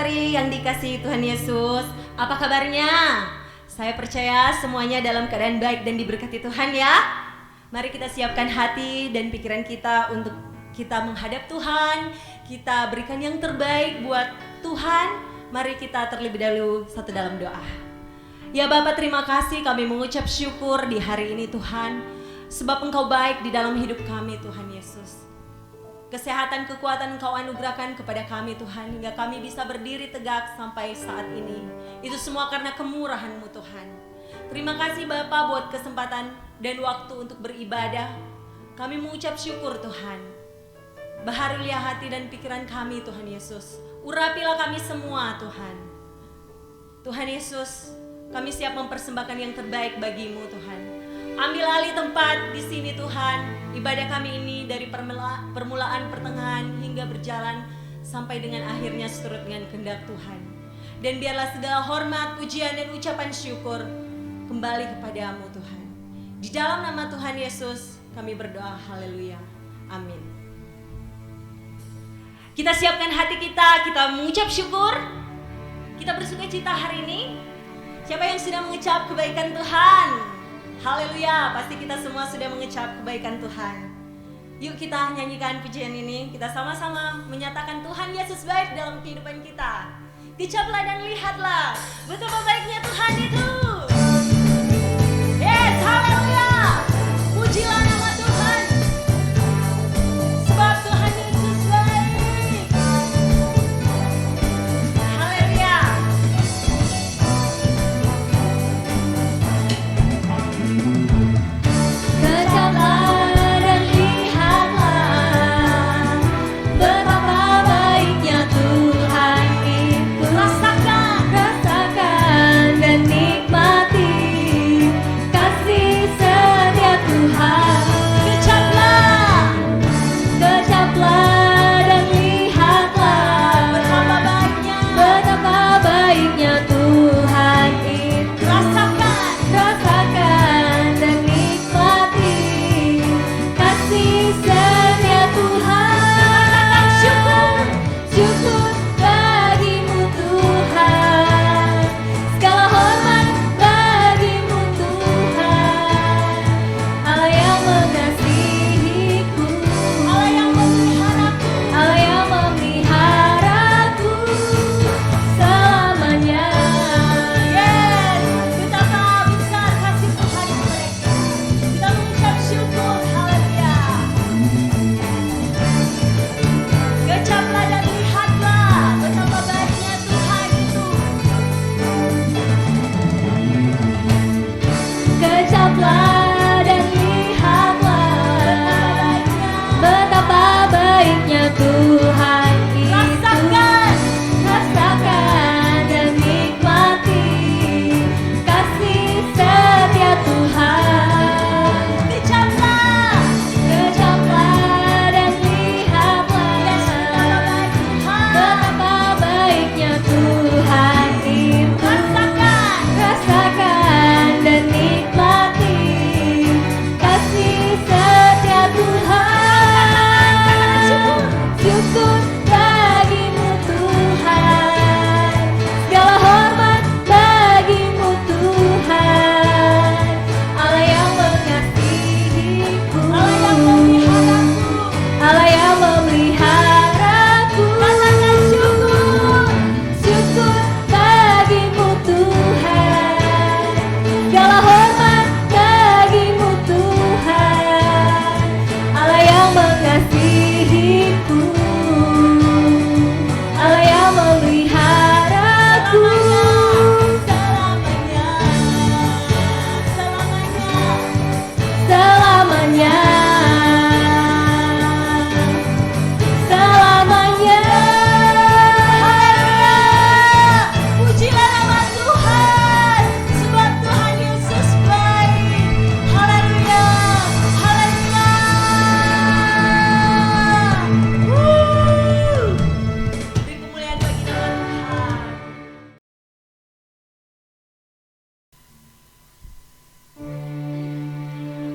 saudara-saudari yang dikasihi Tuhan Yesus, apa kabarnya? Saya percaya semuanya dalam keadaan baik dan diberkati Tuhan ya. Mari kita siapkan hati dan pikiran kita untuk kita menghadap Tuhan. Kita berikan yang terbaik buat Tuhan. Mari kita terlebih dahulu satu dalam doa. Ya Bapa, terima kasih, kami mengucap syukur di hari ini Tuhan, sebab Engkau baik di dalam hidup kami Tuhan Yesus. Kesehatan, kekuatan Engkau anugerahkan kepada kami Tuhan, hingga kami bisa berdiri tegak sampai saat ini. Itu semua karena kemurahan-Mu Tuhan. Terima kasih Bapa buat kesempatan dan waktu untuk beribadah. Kami mengucap syukur Tuhan. Baharulilah hati dan pikiran kami Tuhan Yesus. Urapilah kami semua Tuhan. Tuhan Yesus, kami siap mempersembahkan yang terbaik bagi-Mu Tuhan. Ambil alih tempat di sini Tuhan. Ibadah kami ini dari permulaan, pertengahan hingga berjalan sampai dengan akhirnya seturut dengan kehendak Tuhan. Dan biarlah segala hormat, pujian dan ucapan syukur kembali kepadamu Tuhan. Di dalam nama Tuhan Yesus kami berdoa, haleluya, amin. Kita siapkan hati kita mengucap syukur. Kita bersuka cita hari ini. Siapa yang sudah mengucap kebaikan Tuhan? Haleluya, pasti kita semua sudah mengecap kebaikan Tuhan. Yuk kita nyanyikan pujian ini, kita sama-sama menyatakan Tuhan Yesus baik dalam kehidupan kita. Kecaplah dan lihatlah betapa baiknya Tuhan itu. Yes, haleluya. Pujilah nama Tuhan, sebab Tuhan Yesus baik. Haleluya.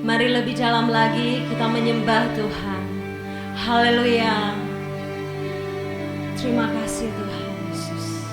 Mari lebih dalam lagi kita menyembah Tuhan. Haleluya. Terima kasih Tuhan Yesus.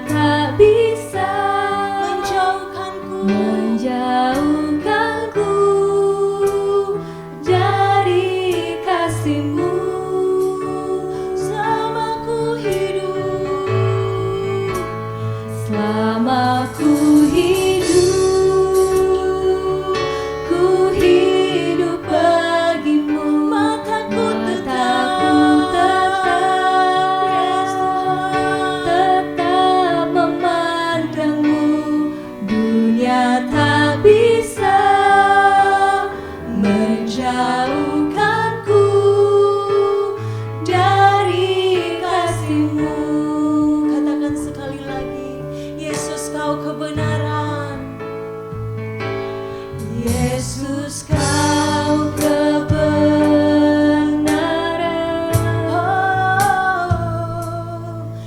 tak bisa menjauhkanku dari kasih-Mu. selama ku hidup. Selama ku hidup bagimu. Mataku tetap memandangmu. Dunia tak bisa menjauhkanku dari kasih-Mu. Katakan sekali lagi, Yesus kau kebenaran. Yesus kau kebenaran,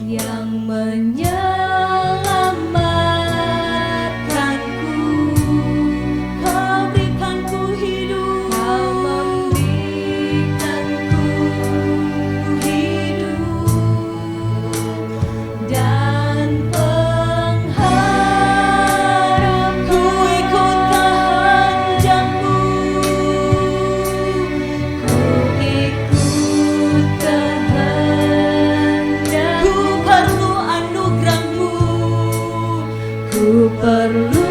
Yang menyelamatkanku. Kau berikanku hidup, Kau memberikanku hidup dan pengharapan. ku ikut kehendak-Mu. Ku ikut kehendak-Mu. Ku perlu anugerah-Mu. Ku perlu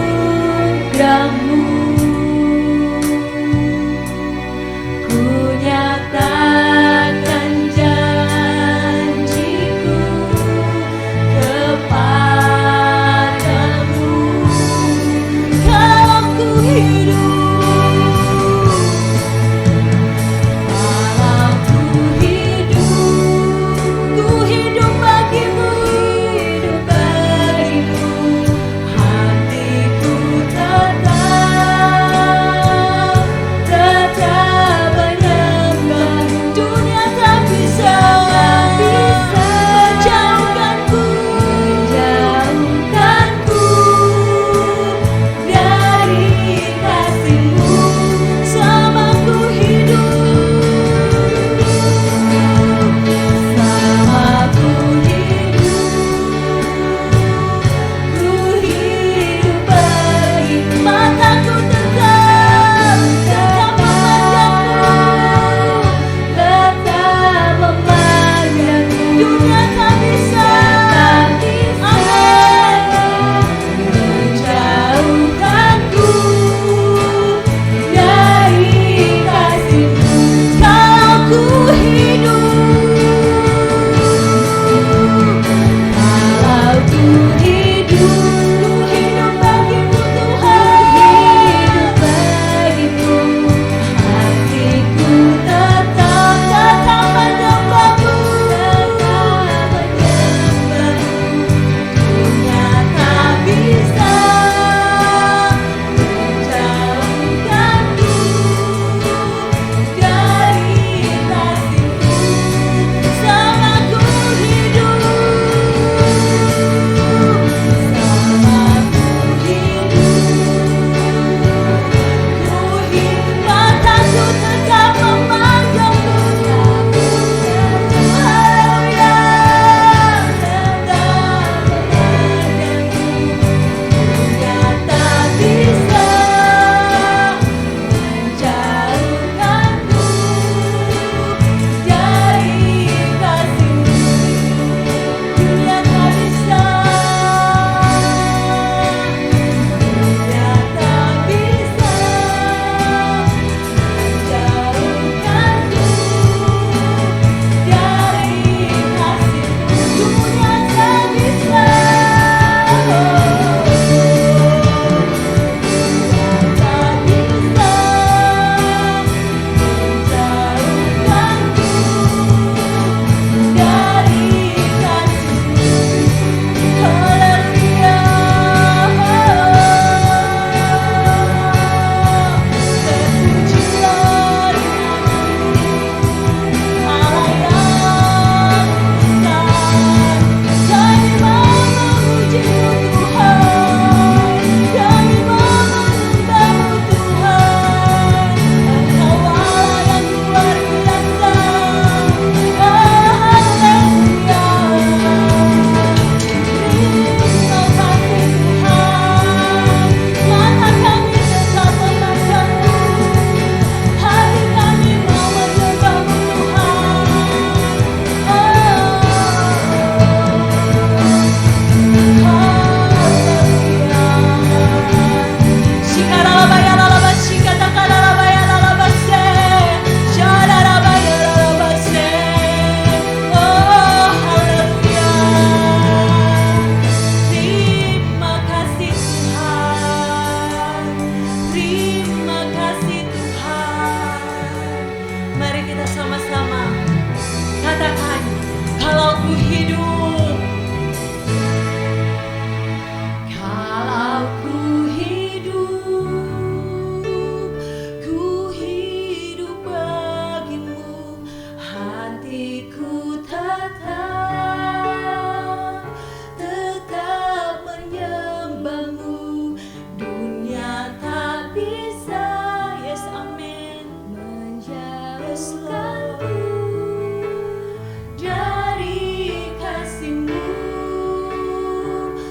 anugerah-Mu. Ku nyatakan janjiku kepadamu. Kalau ku hidup, Kalau ku hidup ku hidup bagimu. bagimu.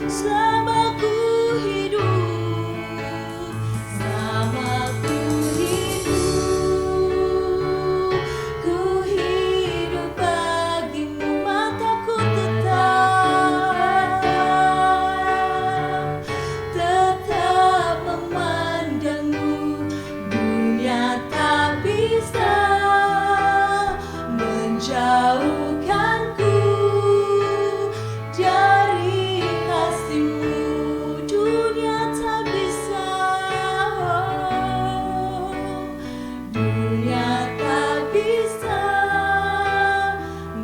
selama ku hidup, selama ku hidup bagimu, mataku tetap memandangmu. Dunia tak bisa menjauhkanku dari kasih-Mu. Dunia tak bisa, dunia tak bisa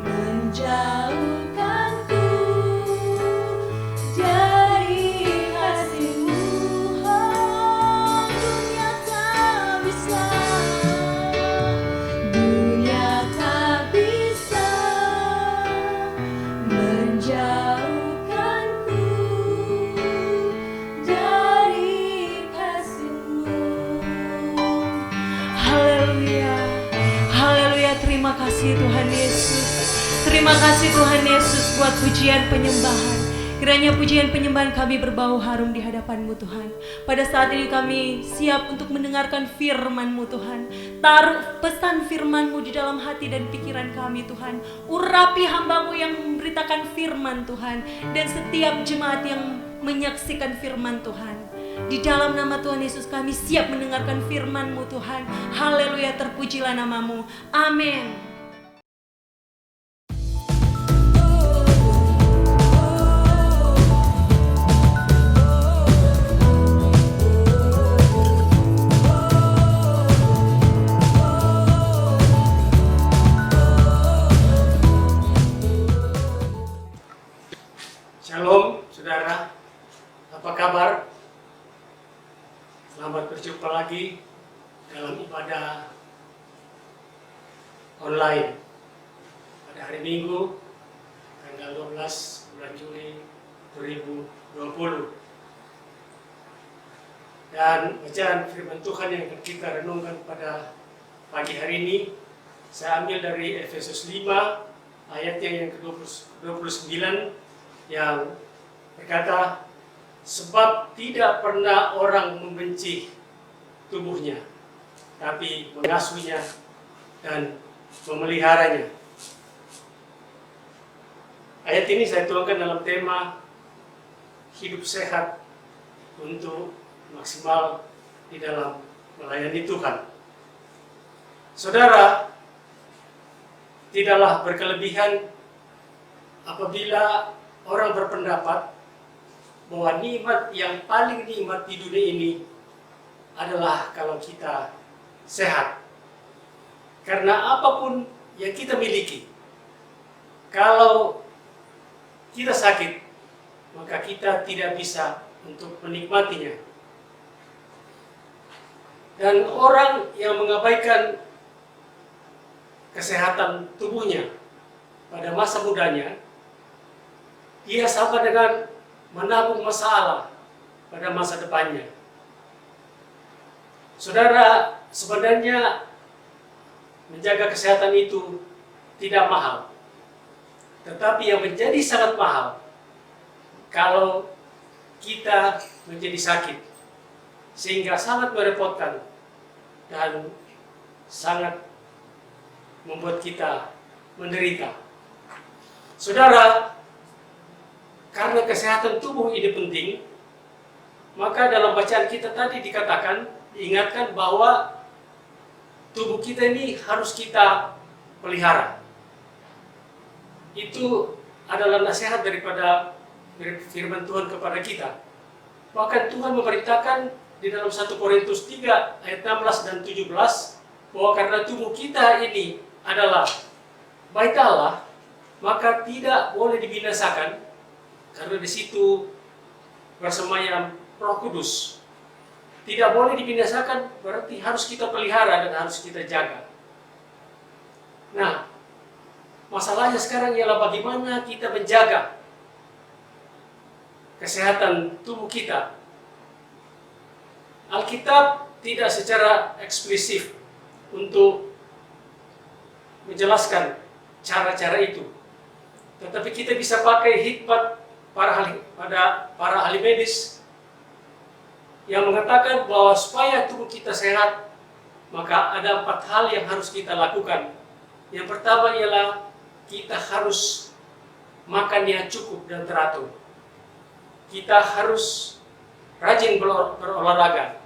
menjauhkanku dari kasih-Mu. Dunia tak bisa, dunia tak bisa menjauhkanku dari kasih-Mu. Haleluya, haleluya, terima kasih Tuhan Yesus. Terima kasih Tuhan Yesus buat pujian penyembahan. Kiranya pujian penyembahan kami berbau harum di hadapan-Mu Tuhan. Pada saat ini kami siap untuk mendengarkan firman-Mu Tuhan. Taruh pesan firman-Mu di dalam hati dan pikiran kami Tuhan. Urapi hamba-Mu yang memberitakan firman Tuhan. Dan setiap jemaat yang menyaksikan firman Tuhan. Di dalam nama Tuhan Yesus kami siap mendengarkan firman-Mu Tuhan. Haleluya, terpujilah nama-Mu. Amin. Shalom saudara, apa kabar? Selamat berjumpa lagi dalam ibadah online pada hari Minggu tanggal 12 bulan Juli 2020. Dan bacaan firman Tuhan yang akan kita renungkan pada pagi hari ini saya ambil dari Efesus 5 ayatnya yang ke-29 yang berkata, sebab tidak pernah orang membenci tubuhnya, tapi mengasuhnya dan memeliharanya. Ayat ini saya tuangkan dalam tema hidup sehat untuk maksimal di dalam melayani Tuhan. Saudara, tidaklah berkelebihan apabila orang berpendapat bahwa nikmat yang paling nikmat di dunia ini adalah kalau kita sehat. Karena apapun yang kita miliki, kalau kita sakit, maka kita tidak bisa untuk menikmatinya. Dan orang yang mengabaikan kesehatan tubuhnya pada masa mudanya, dia sama dengan menabung masalah pada masa depannya. Saudara, sebenarnya menjaga kesehatan itu tidak mahal. Tetapi yang menjadi sangat mahal kalau kita menjadi sakit, sehingga sangat merepotkan dan sangat membuat kita menderita. Saudara, karena kesehatan tubuh ini penting, maka dalam bacaan kita tadi dikatakan, diingatkan bahwa tubuh kita ini harus kita pelihara. Itu adalah nasihat daripada firman Tuhan kepada kita. Bahkan Tuhan memerintahkan di dalam 1 Korintus 3 ayat 16 dan 17 bahwa karena tubuh kita ini adalah bait Allah, maka tidak boleh dibinasakan. Karena di situ bersemayam Roh Kudus. Tidak boleh dibinasakan, berarti harus kita pelihara dan harus kita jaga. Nah, masalahnya sekarang ialah bagaimana kita menjaga kesehatan tubuh kita. Alkitab tidak secara eksplisit untuk menjelaskan cara-cara itu. Tetapi kita bisa pakai hikmat para ahli medis yang mengatakan bahwa supaya tubuh kita sehat, maka ada 4 hal yang harus kita lakukan. Yang pertama ialah kita harus makan yang cukup dan teratur. Kita harus rajin berolahraga.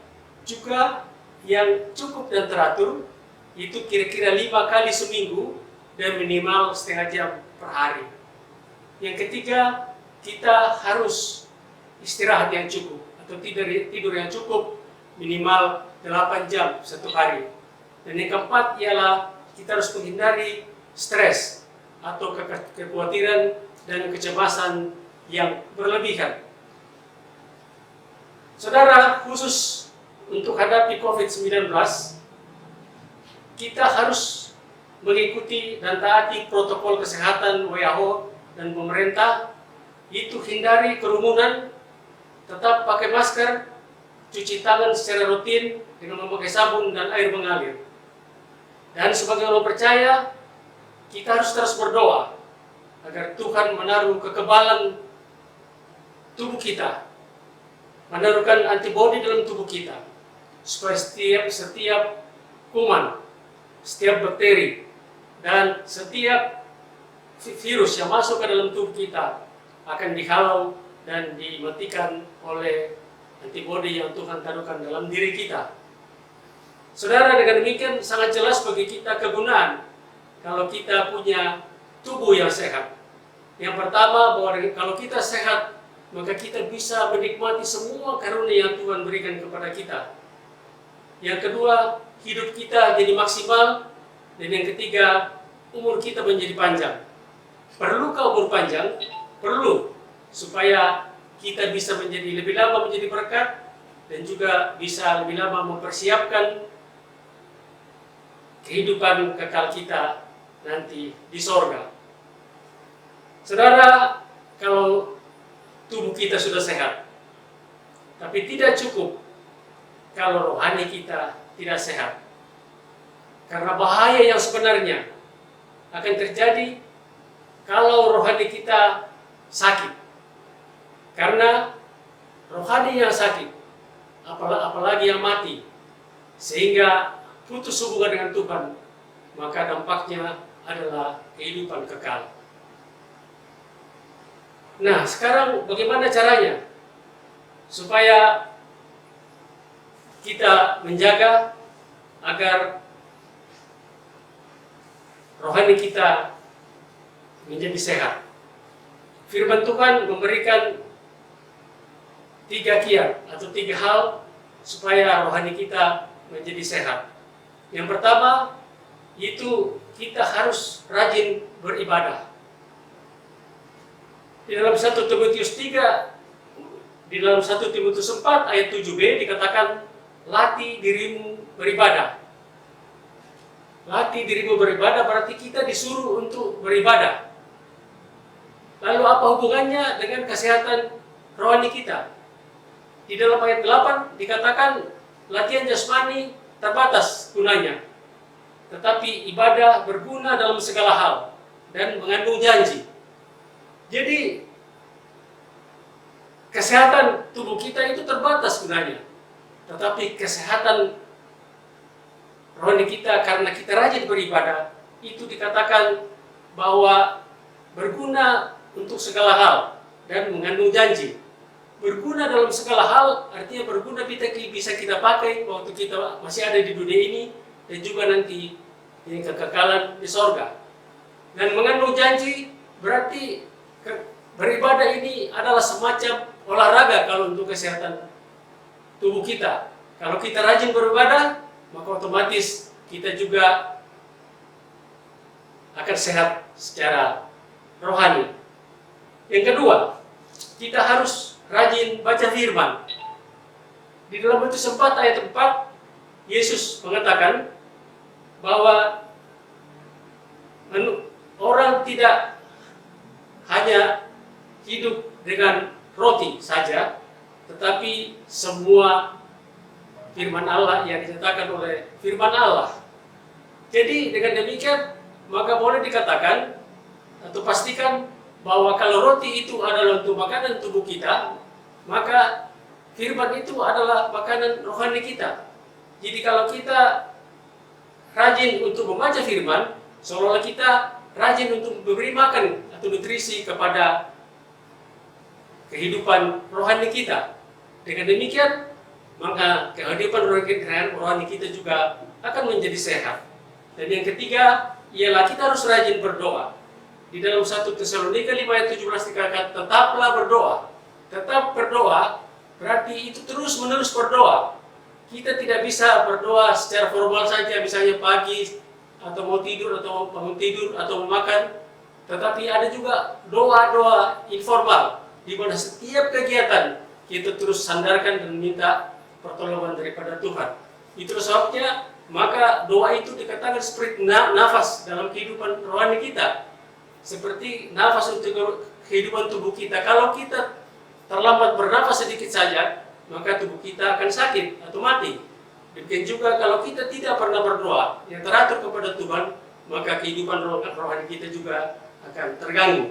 Juga yang cukup dan teratur itu kira-kira 5 kali seminggu dan minimal setengah jam per hari. Yang ketiga, kita harus istirahat yang cukup atau tidur yang cukup minimal 8 jam satu hari. Dan yang keempat ialah kita harus menghindari stres atau kekhawatiran dan kecemasan yang berlebihan. Saudara, khusus untuk hadapi COVID-19, kita harus mengikuti dan taati protokol kesehatan WHO dan pemerintah, itu hindari kerumunan, tetap pakai masker, cuci tangan secara rutin dengan memakai sabun dan air mengalir. Dan sebagai orang percaya, kita harus terus berdoa agar Tuhan menaruh kekebalan tubuh kita, menaruhkan antibodi dalam tubuh kita, supaya setiap kuman, setiap bakteri, dan setiap virus yang masuk ke dalam tubuh kita akan dihalau dan dimatikan oleh antibodi yang Tuhan taruhkan dalam diri kita. Saudara, dengan demikian sangat jelas bagi kita kegunaan kalau kita punya tubuh yang sehat. Yang pertama, bahwa kalau kita sehat, maka kita bisa menikmati semua karunia yang Tuhan berikan kepada kita. Yang kedua, hidup kita jadi maksimal. Dan yang ketiga, umur kita menjadi panjang. Perlukah umur panjang? Perlu, supaya kita bisa menjadi lebih lama menjadi berkat dan juga bisa lebih lama mempersiapkan kehidupan kekal kita nanti di sorga. Saudara, kalau tubuh kita sudah sehat, tapi tidak cukup kalau rohani kita tidak sehat. Karena bahaya yang sebenarnya akan terjadi kalau rohani kita sakit. Karena rohani yang sakit, apalagi yang mati, sehingga putus hubungan dengan Tuhan, maka dampaknya adalah kehidupan kekal. Nah, sekarang bagaimana caranya supaya kita menjaga agar rohani kita menjadi sehat? Firman Tuhan memberikan 3 kiat atau 3 hal supaya rohani kita menjadi sehat. Yang pertama, itu kita harus rajin beribadah. Di dalam 1 Timotius 3, di dalam 1 Timotius 4 ayat 7b dikatakan, latih dirimu beribadah. Latih dirimu beribadah berarti kita disuruh untuk beribadah. Lalu apa hubungannya dengan kesehatan rohani kita? Di dalam ayat 8 dikatakan latihan jasmani terbatas gunanya, tetapi ibadah berguna dalam segala hal dan mengandung janji. Jadi kesehatan tubuh kita itu terbatas gunanya, tetapi kesehatan rohani kita karena kita rajin beribadah itu dikatakan bahwa berguna untuk segala hal dan mengandung janji. Berguna dalam segala hal artinya berguna bisa kita pakai waktu kita masih ada di dunia ini dan juga nanti di kekekalan di sorga. Dan mengandung janji berarti beribadah ini adalah semacam olahraga kalau untuk kesehatan tubuh kita. Kalau kita rajin beribadah, maka otomatis kita juga akan sehat secara rohani. Yang kedua, kita harus rajin baca firman. Di dalam Matius 4 ayat 4, Yesus mengatakan bahwa orang tidak hanya hidup dengan roti saja, tetapi semua firman Allah yang dinyatakan oleh firman Allah. Jadi dengan demikian, maka boleh dikatakan atau pastikan bahwa kalau roti itu adalah untuk makanan tubuh kita, maka firman itu adalah makanan rohani kita. Jadi kalau kita rajin untuk membaca firman, seolah-olah kita rajin untuk memberi makan atau nutrisi kepada kehidupan rohani kita. Dengan demikian, maka kehidupan rohani kita juga akan menjadi sehat. Dan yang ketiga, ialah kita harus rajin berdoa. Di dalam 1 Tesalonika 5 ayat 17 dikatakan, tetaplah berdoa. Tetap berdoa, berarti itu terus menerus berdoa. Kita tidak bisa berdoa secara formal saja, misalnya pagi, atau mau tidur, atau bangun tidur, atau mau makan. Tetapi ada juga doa-doa informal, di mana setiap kegiatan kita terus sandarkan dan minta pertolongan daripada Tuhan. Itu sebabnya, maka doa itu dikatakan seperti nafas dalam kehidupan rohani kita. Seperti nafas untuk kehidupan tubuh kita. Kalau kita terlambat bernafas sedikit saja, maka tubuh kita akan sakit atau mati. Demikian juga kalau kita tidak pernah berdoa yang teratur kepada Tuhan, maka kehidupan rohani kita juga akan terganggu.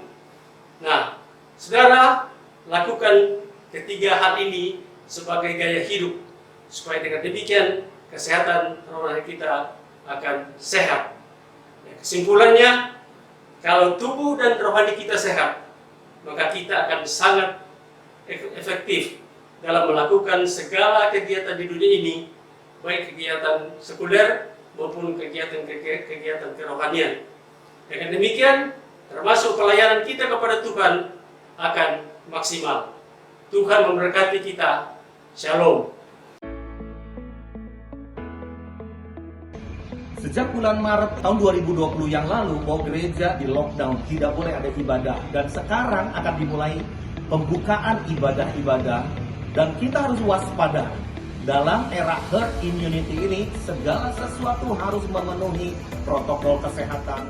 Nah, saudara, lakukan ketiga hal ini sebagai gaya hidup, supaya dengan demikian kesehatan rohani kita akan sehat. Kesimpulannya, kalau tubuh dan rohani kita sehat, maka kita akan sangat efektif dalam melakukan segala kegiatan di dunia ini, baik kegiatan sekuler maupun kegiatan kerohanian. Dengan demikian, termasuk pelayanan kita kepada Tuhan akan maksimal. Tuhan memberkati kita. Shalom. Sejak bulan Maret tahun 2020 yang lalu, bahwa gereja di lockdown, tidak boleh ada ibadah. Dan sekarang akan dimulai pembukaan ibadah-ibadah. Dan kita harus waspada. Dalam era herd immunity ini, segala sesuatu harus memenuhi protokol kesehatan.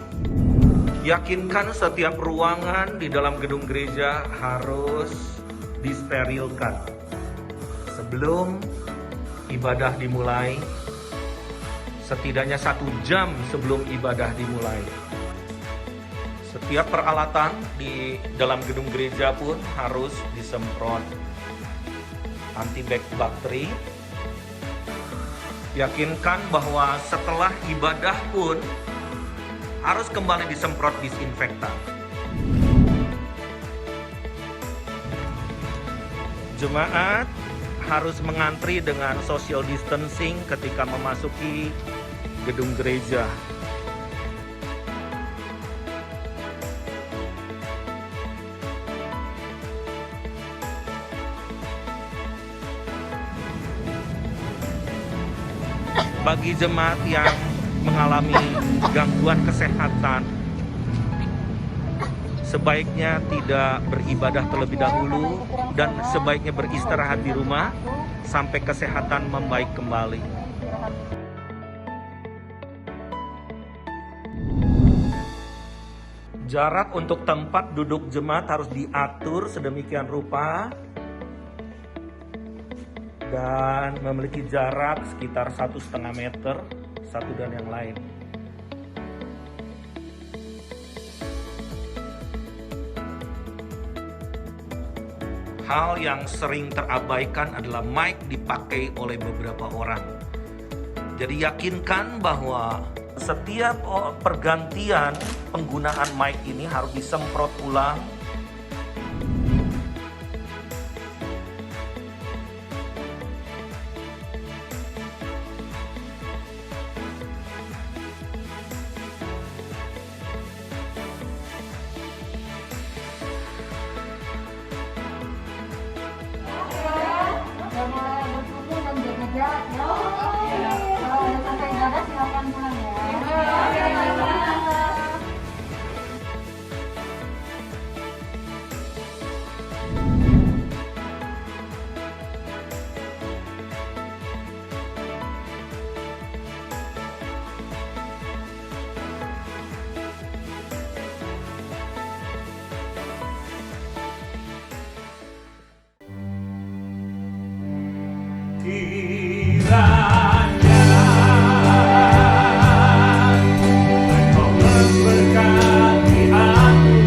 Yakinkan setiap ruangan di dalam gedung gereja harus disterilkan. Sebelum ibadah dimulai, setidaknya 1 jam sebelum ibadah dimulai. Setiap peralatan di dalam gedung gereja pun harus disemprot antibakteri. Yakinkan bahwa setelah ibadah pun harus kembali disemprot disinfektan. Jemaat harus mengantri dengan social distancing ketika memasuki gedung gereja. Bagi jemaat yang mengalami gangguan kesehatan, sebaiknya tidak beribadah terlebih dahulu dan sebaiknya beristirahat di rumah sampai kesehatan membaik kembali. Jarak untuk tempat duduk jemaat harus diatur sedemikian rupa dan memiliki jarak sekitar 1,5 meter satu dan yang lain. Hal yang sering terabaikan adalah mic dipakai oleh beberapa orang. Jadi yakinkan bahwa setiap pergantian penggunaan mic ini harus disemprot ulang. Kiranya Engkau memberkati aku.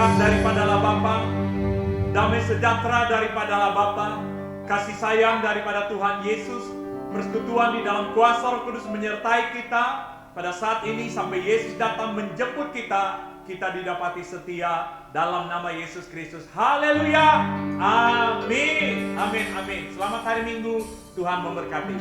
berkat daripada Allah Bapa, damai sejahtera daripada Allah Bapa, kasih sayang daripada Tuhan Yesus, persekutuan di dalam kuasa Roh Kudus menyertai kita pada saat ini sampai Yesus datang menjemput kita. Kita didapati setia dalam nama Yesus Kristus. Haleluya. Amin. Amin. Amin. Selamat hari Minggu. Tuhan memberkati.